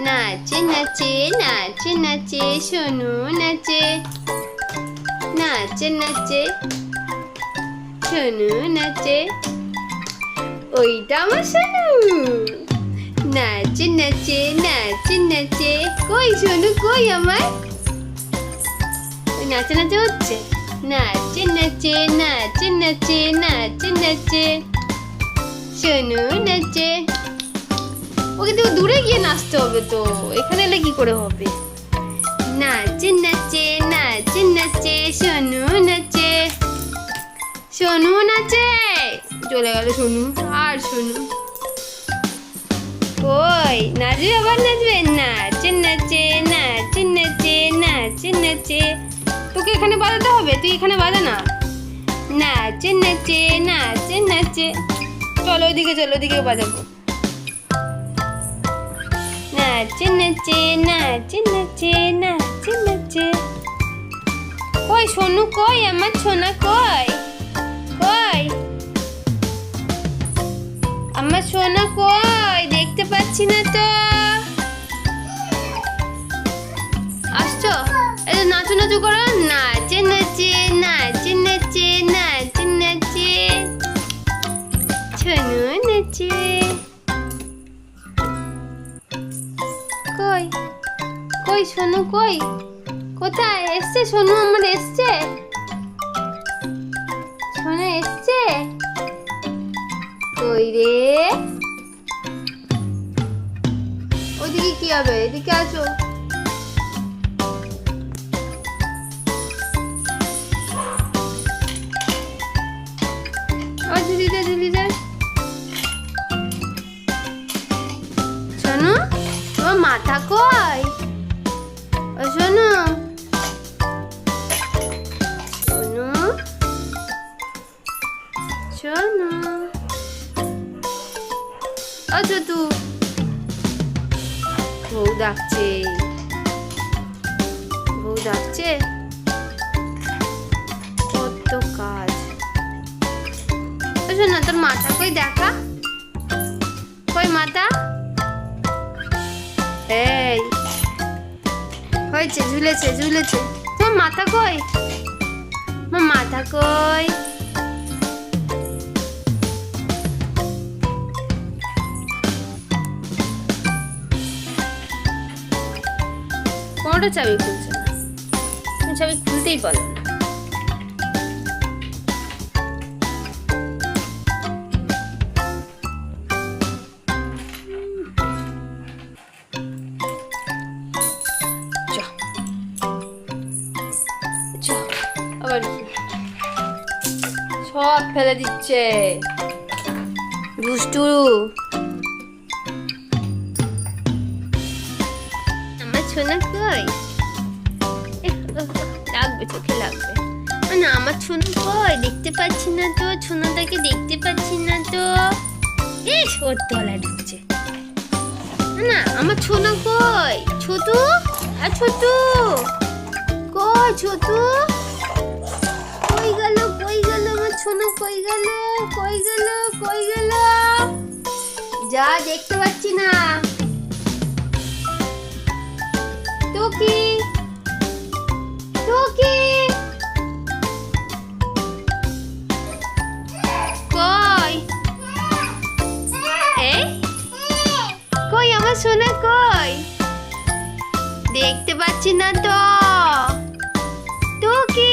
নাচে নাচে নাচে নাচে সোনু নাচে নাচে নাচে সোনু নাচে। ওইটা আমার সোনু নাচে নাচে নাচে নাচে। কই সোনু কই আমার? ওই নাচে নাচে হচ্ছে নাচে নাচে নাচে নাচে নাচে নাচে সোনু নাচে। ওকে তো দূরে গিয়ে নাচতে হবে, তো এখানে এলে কি করে হবে? নাচে নাচে নাচে নাচে সোনু নাচে সোনু নাচে। চলে গেল সোনু। আর সোনু কই? নাচবে আবার নাচবে নাচে নাচে নাচে নাচে নাচে নাচে। তোকে এখানে বাজাতে হবে, তুই এখানে বাজা না। নাচে নাচে নাচে নাচে। চলো ওইদিকে, চলো ওইদিকে বাজাবো। নাচে নাচে নাচে নাচে নাচে নাচে। কই সোনু কই? আমার সোনা কই? কই আমার সোনা কই? দেখতে পাচ্ছি না তো। আসছো? এই তো নাচু নাচু করো। নাচে নাচে নাচে নাচে নাচে নাচে সোনু নাচে। কই কই সোনু কই? কোথায় এসছে সোনু? আমার এসছে সোনু এসছে কই রে? ওইদিকে কি হবে? এদিকে আসো। দিদিটা দিদিটা সোনু তোমার মাথা কই? ও সোনু সোনু সোনু। ও ছোটু বউ ডাকছে, বউ ডাকছে। কত কাজ। ও সোনু তোর মাথা কই? দেখা কই মাথা? এই হয়েছে, ঝুলেছে ঝুলেছে। তোমার মাথা কই? আমার মাথা কই? কোনটা চাবি খুলছে না? তুমি চাবি খুলতেই পারো না। আবার সব ফেলে দিচ্ছে দুষ্টু। আমার সোনা কই? লাগবে, চোখে লাগবে না। আমার সোনা কই? দেখতে পাচ্ছি না তো, সোনাটাকে দেখতে পাচ্ছি না তো। ইস ওর তলায় ঢুকছে না। আমার সোনা কই? ছোটু আর ছোটু কই? ছোটু কই গেল? কই গেল আমার সোনা? কই গেল? কই গেল? কই গেল? যা দেখতে পাচ্ছি না। টুকি টুকি কই? এই কই আমার সোনা কই? দেখতে পাচ্ছি না তো। টুকি